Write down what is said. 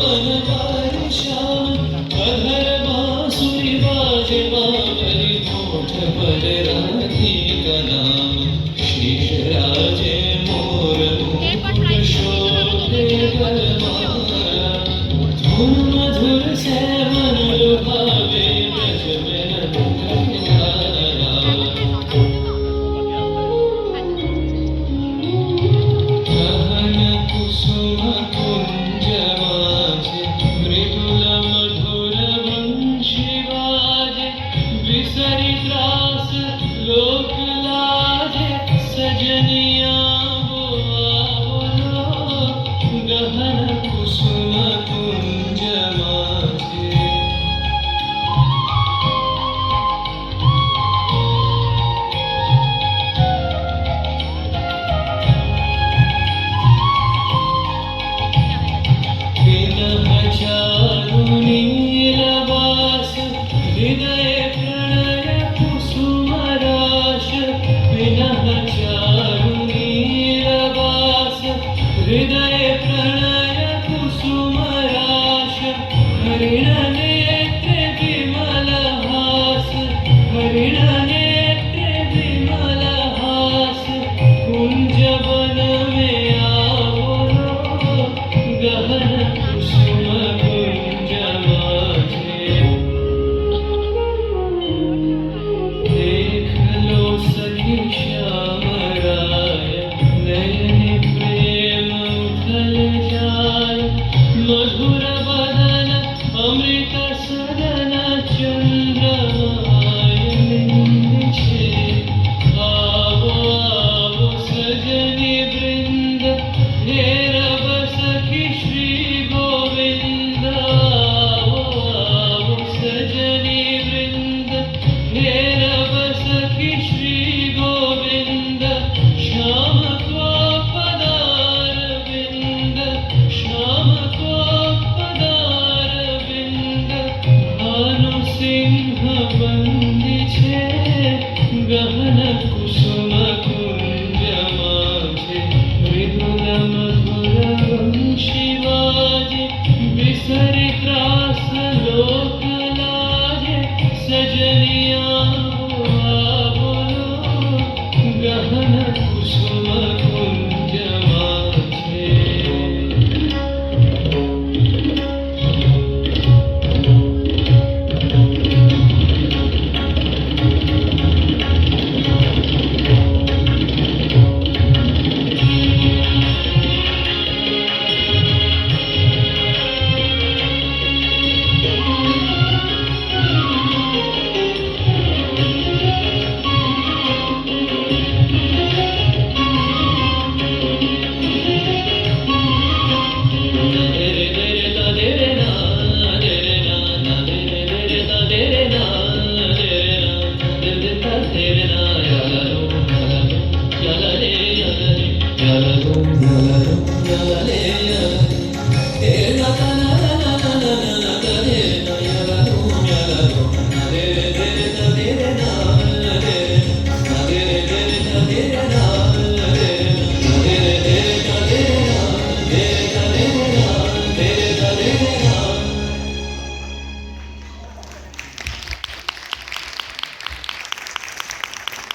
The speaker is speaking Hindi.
मन पारि श्याम अधर बांसुरी बाजे बावरी होठ पर राधिका नाम शीश राजे मोर मुकुट शोभे गलमाला धुन मधुर से मन लुभावे ब्रज में नंदलाला गहन कुसुम कुंज माझे मृदुल मधुर वंशी बाजे बिसरि त्रास लोक लाजे सजनिया बोलो गहन कुसुम कुंज माझे विनह चारुनीलवास हृदय प्रणय कुसुमराश विनह चारुनीलवास हृदय प्रणय कुसुमराश हरिण नेत्र विमल हास हरिण नेत्र विमल हास कुंज वन में आवो गहन कुसुम कुंज माझे देख लो सखी श्याम राय नयन प्रेम उथल जाय मधुर बदन अमृत सदन चंद्रमाय निंद छे आवो आवो सजनी वृंद हे रब सखी श्री गोविंद आवो आवो सजनी वृंद हे रब सखी श्री गोविंद श्याम को पदार विंद श्याम को पदार विंद भानु सिंह बंदी छे गहन कुसुम